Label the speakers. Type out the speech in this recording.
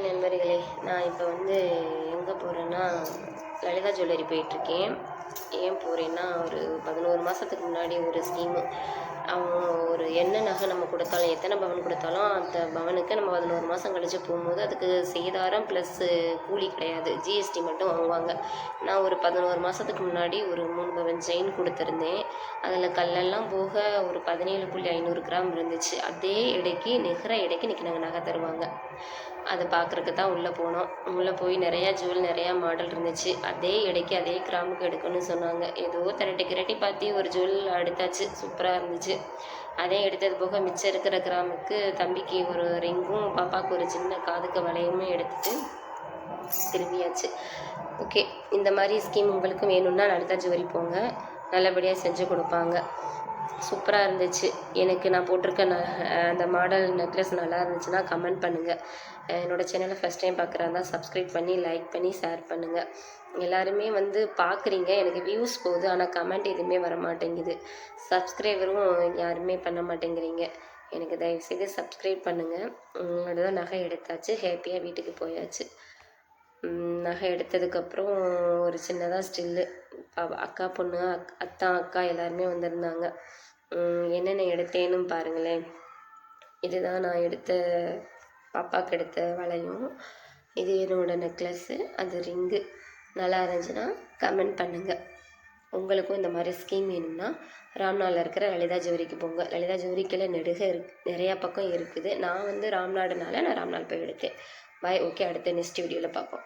Speaker 1: நண்பர்களே, நான் இப்போ வந்து எங்கே போகிறேன்னா, லலிதா ஜுவல்லரி போயிட்டுருக்கேன். ஏன் போகிறேன்னா, ஒரு 11 மாதத்துக்கு முன்னாடி ஒரு ஸ்கீமு. அவங்க ஒரு என்ன நகை நம்ம கொடுத்தாலும், எத்தனை பவன் கொடுத்தாலும், அந்த பவனுக்கு நம்ம 11 மாதம் கழிச்சு போகும்போது, அதுக்கு சேதாரம் ப்ளஸ்ஸு கூலி கிடையாது. ஜிஎஸ்டி மட்டும் வாங்குவாங்க. நான் ஒரு 11 மாதத்துக்கு முன்னாடி ஒரு 3 பவன் செயின் கொடுத்துருந்தேன். அதில் கல்லெல்லாம் போக ஒரு 17.500 கிராம் இருந்துச்சு. அதே எடைக்கு, நிகர எடைக்கு இன்றைக்கி நாங்கள் நகை தருவாங்க. அதை பார்க்குறக்கு தான் உள்ளே போனோம். உள்ளே போய் நிறையா மாடல் இருந்துச்சு. அதே எடைக்கு அதே கிராமுக்கு எடுக்கணும்னு சொன்னாங்க. ஏதோ திரட்டி பார்த்து ஒரு ஜுவல் எடுத்தாச்சு. சூப்பராக இருந்துச்சு. அதே எடுத்தது போக மிச்சம் இருக்கிற கிராமுக்கு தம்பிக்கு ஒரு ரிங்கும், பாப்பாவுக்கு ஒரு சின்ன காதுக்கு வளையமும் எடுத்துட்டு திரும்பியாச்சு. ஓகே, இந்த மாதிரி ஸ்கீம் உங்களுக்கு வேணும்னா லலிதா ஜுவல்லரி போங்க. நல்லபடியாக செஞ்சு கொடுப்பாங்க. சூப்பராக இருந்துச்சு. எனக்கு நான் போட்டிருக்க அந்த மாடல் நெக்லஸ் நல்லா இருந்துச்சுன்னா கமெண்ட் பண்ணுங்கள். என்னோடய சேனலை ஃபஸ்ட் டைம் பார்க்குறாருந்தா சப்ஸ்கிரைப் பண்ணி, லைக் பண்ணி, ஷேர் பண்ணுங்கள். எல்லாருமே வந்து பார்க்குறீங்க, எனக்கு வியூஸ் போகுது, ஆனால் கமெண்ட் எதுவுமே வர மாட்டேங்குது. சப்ஸ்கிரைபரும் யாருமே பண்ண மாட்டேங்கிறீங்க. எனக்கு தயவுசெய்து சப்ஸ்கிரைப் பண்ணுங்கள். அதுதான் நகை எடுத்தாச்சு. ஹேப்பியாக வீட்டுக்கு போயாச்சு. நகை எடுத்ததுக்கப்புறம் ஒரு சின்னதாக ஸ்டில்லு. அக்கா பொண்ணு, அக்கா எல்லாருமே வந்திருந்தாங்க. என்னென்ன எடுத்தேன்னு பாருங்களேன். இதுதான் நான் எடுத்த பாப்பாவுக்கு எடுத்த வளையம். இது என்னோடய நெக்லஸ்ஸு, அது ரிங்கு. நல்லா இருந்துச்சுன்னா கமெண்ட் பண்ணுங்கள். உங்களுக்கும் இந்த மாதிரி ஸ்கீம் வேணும்னா ராம்நாடில் இருக்கிற லலிதா ஜுவல்லரிக்கு போங்க. லலிதா ஜுவல்லரிக்கில் நிறையா பக்கம் இருக்குது. நான் வந்து ராம்நாடுனால நான் ராம்நாடு போய் எடுத்தேன். பாய். ஓகே, அடுத்த நெக்ஸ்ட் வீடியோவில் பார்ப்போம்.